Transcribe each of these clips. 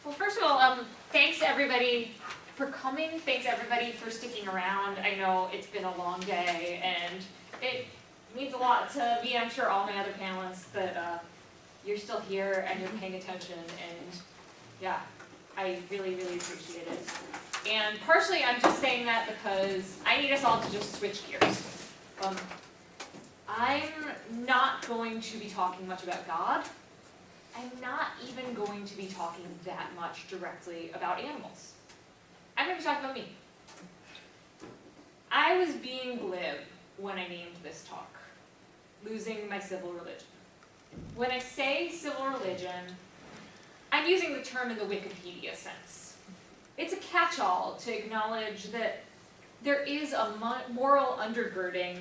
Well, first of all, thanks everybody for coming. Thanks everybody for sticking around. I know it's been a long day, and it means a lot to me. I'm sure all my other panelists that you're still here and you're paying attention. And yeah, I really, really appreciate it. And partially, I'm just saying that because I need us all to just switch gears. I'm not going to be talking much about God. I'm not even going to be talking that much directly about animals. I'm going to be talking about me. I was being glib when I named this talk, losing my civil religion. When I say civil religion, I'm using the term in the Wikipedia sense. It's a catch-all to acknowledge that there is a moral undergirding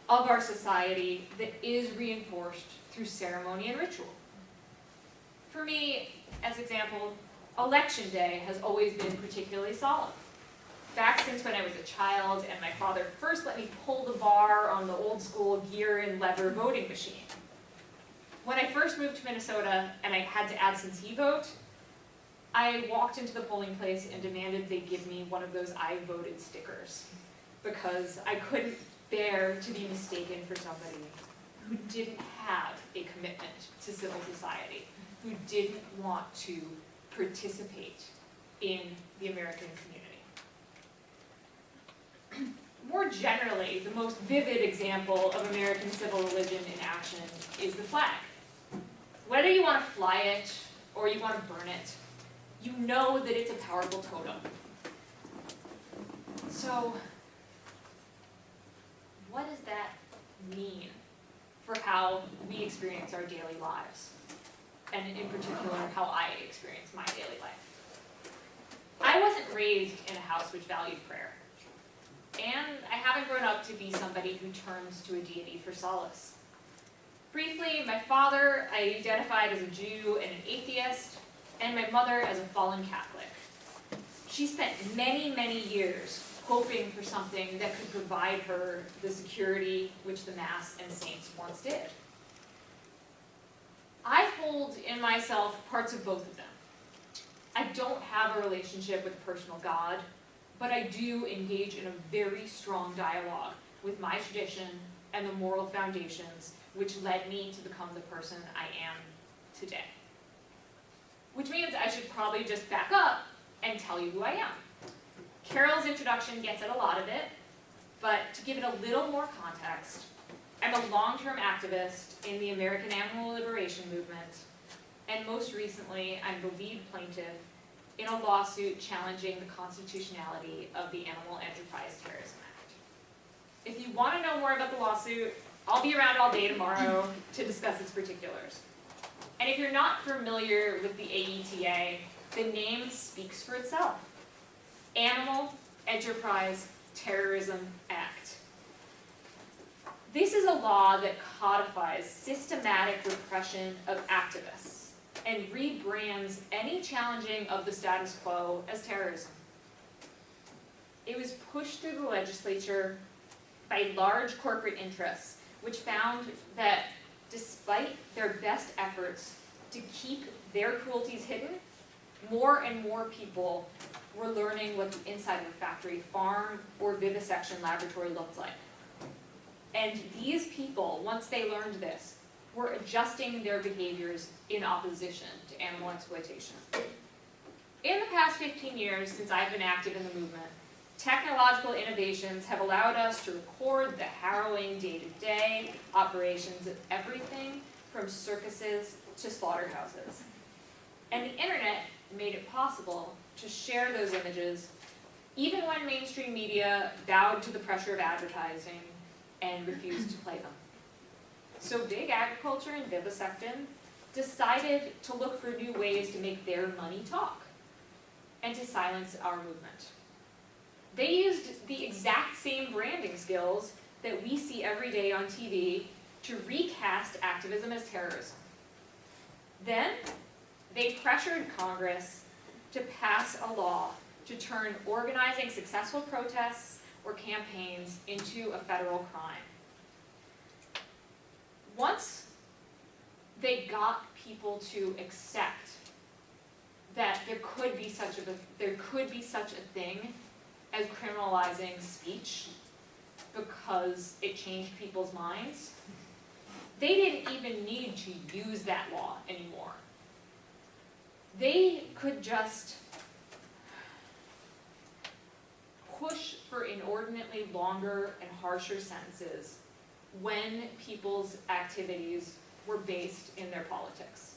of our society that is reinforced through ceremony and ritual. For me, as example, election day has always been particularly solemn. Back since when I was a child and my father first let me pull the bar on the old school gear and lever voting machine. When I first moved to Minnesota and I had to absentee vote, I walked into the polling place and demanded they give me one of those I voted stickers because I couldn't bear to be mistaken for somebody who didn't have a commitment to civil society, who didn't want to participate in the American community. More generally, the most vivid example of American civil religion in action is the flag. Whether you want to fly it or you want to burn it, you know that it's a powerful totem. So, what does that mean for how we experience our daily lives? And in particular, how I experience my daily life. I wasn't raised in a house which valued prayer. And I haven't grown up to be somebody who turns to a deity for solace. Briefly, my father I identified as a Jew and an atheist, and my mother as a fallen Catholic. She spent many, many years hoping for something that could provide her the security which the Mass and saints once did. I hold in myself parts of both of them. I don't have a relationship with a personal God, but I do engage in a very strong dialogue with my tradition and the moral foundations which led me to become the person I am today. Which means I should probably just back up and tell you who I am. Carol's introduction gets at a lot of it, but to give it a little more context, I'm a long-term activist in the American Animal Liberation Movement, and most recently, I'm the lead plaintiff in a lawsuit challenging the constitutionality of the Animal Enterprise Terrorism Act. If you want to know more about the lawsuit, I'll be around all day tomorrow to discuss its particulars. And if you're not familiar with the AETA, the name speaks for itself. Animal Enterprise Terrorism Act. This is a law that codifies systematic repression of activists and rebrands any challenging of the status quo as terrorism. It was pushed through the legislature by large corporate interests, which found that despite their best efforts to keep their cruelties hidden, more and more people were learning what the inside of a factory farm or vivisection laboratory looked like. And these people, once they learned this, were adjusting their behaviors in opposition to animal exploitation. In the past 15 years, since I've been active in the movement, technological innovations have allowed us to record the harrowing day-to-day operations of everything from circuses to slaughterhouses. And the internet made it possible to share those images even when mainstream media bowed to the pressure of advertising and refused to play them. So big agriculture and vivisection decided to look for new ways to make their money talk and to silence our movement. They used the exact same branding skills that we see every day on TV to recast activism as terrorism. Then, they pressured Congress to pass a law to turn organizing successful protests or campaigns into a federal crime. Once they got people to accept that there be such a thing as criminalizing speech because it changed people's minds. They didn't even need to use that law anymore. They could just push for inordinately longer and harsher sentences when people's activities were based in their politics.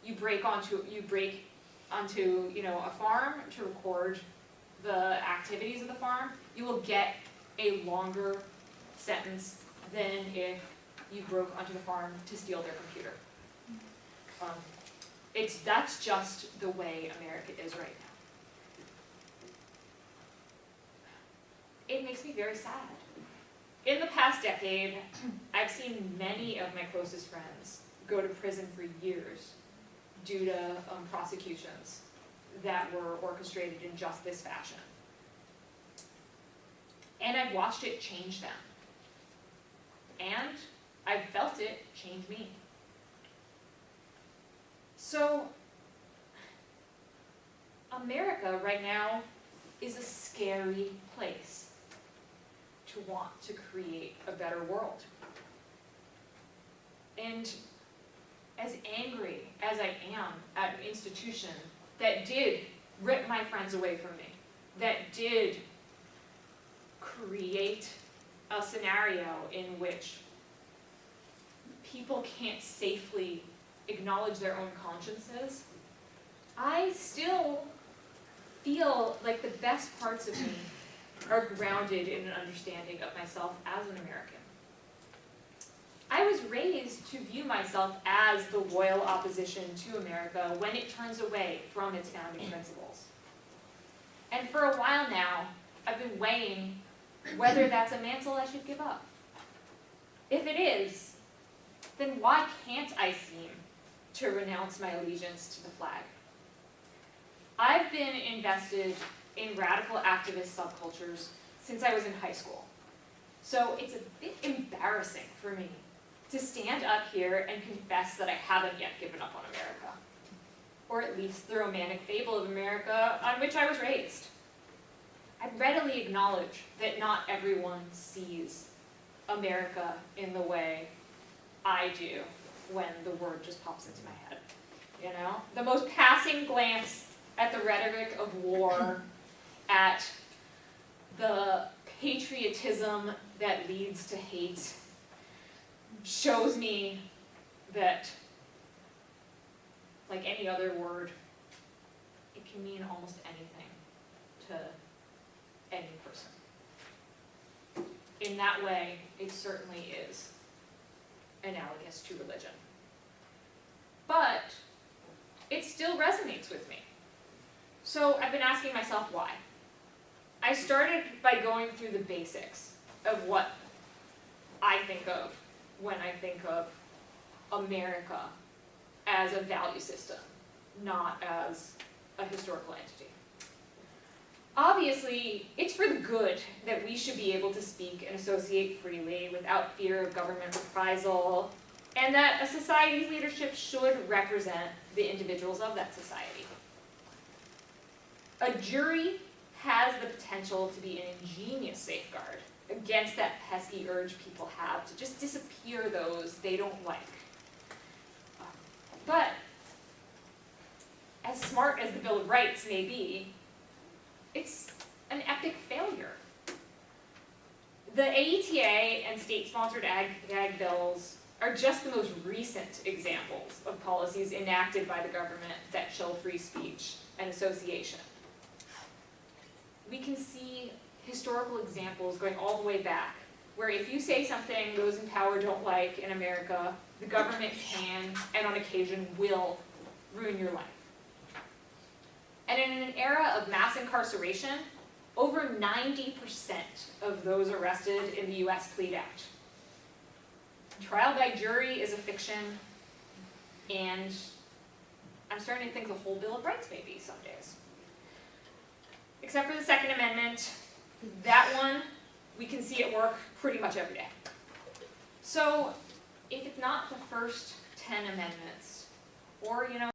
You break onto a farm to record the activities of the farm, you will get a longer sentence than if you broke onto the farm to steal their computer. That's just the way America is right now. It makes me very sad. In the past decade, I've seen many of my closest friends go to prison for years due to prosecutions that were orchestrated in just this fashion. And I've watched it change them. And I've felt it change me. So, America right now is a scary place to want to create a better world. And as angry as I am at an institution that did rip my friends away from me, that did create a scenario in which people can't safely acknowledge their own consciences, I still feel like the best parts of me are grounded in an understanding of myself as an American. I was raised to view myself as the loyal opposition to America when it turns away from its founding principles. And for a while now, I've been weighing whether that's a mantle I should give up. If it is, then why can't I seem to renounce my allegiance to the flag? I've been invested in radical activist subcultures since I was in high school. So it's a bit embarrassing for me to stand up here and confess that I haven't yet given up on America, or at least the romantic fable of America on which I was raised. I readily acknowledge that not everyone sees America in the way I do when the word just pops into my head. You know, the most passing glance at the rhetoric of war, at the patriotism that leads to hate, shows me that, like any other word, it can mean almost anything to any person. In that way, it certainly is analogous to religion. But it still resonates with me. So I've been asking myself why. I started by going through the basics of what I think of when I think of America as a value system, not as a historical entity. Obviously, it's for the good that we should be able to speak and associate freely without fear of government reprisal, and that a society's leadership should represent the individuals of that society. A jury has the potential to be an ingenious safeguard against that pesky urge people have to just disappear those they don't like. But as smart as the Bill of Rights may be, it's an epic failure. The AETA and state-sponsored ag bills are just the most recent examples of policies enacted by the government that chill free speech and association. We can see historical examples going all the way back, where if you say something those in power don't like in America, the government can, and on occasion will, ruin your life. And in an era of mass incarceration, over 90% of those arrested in the US plead out. Trial by jury is a fiction, and I'm starting to think the whole Bill of Rights may be some days. Except for the Second Amendment, that one, we can see it work pretty much every day. So, if it's not the first 10 amendments, or,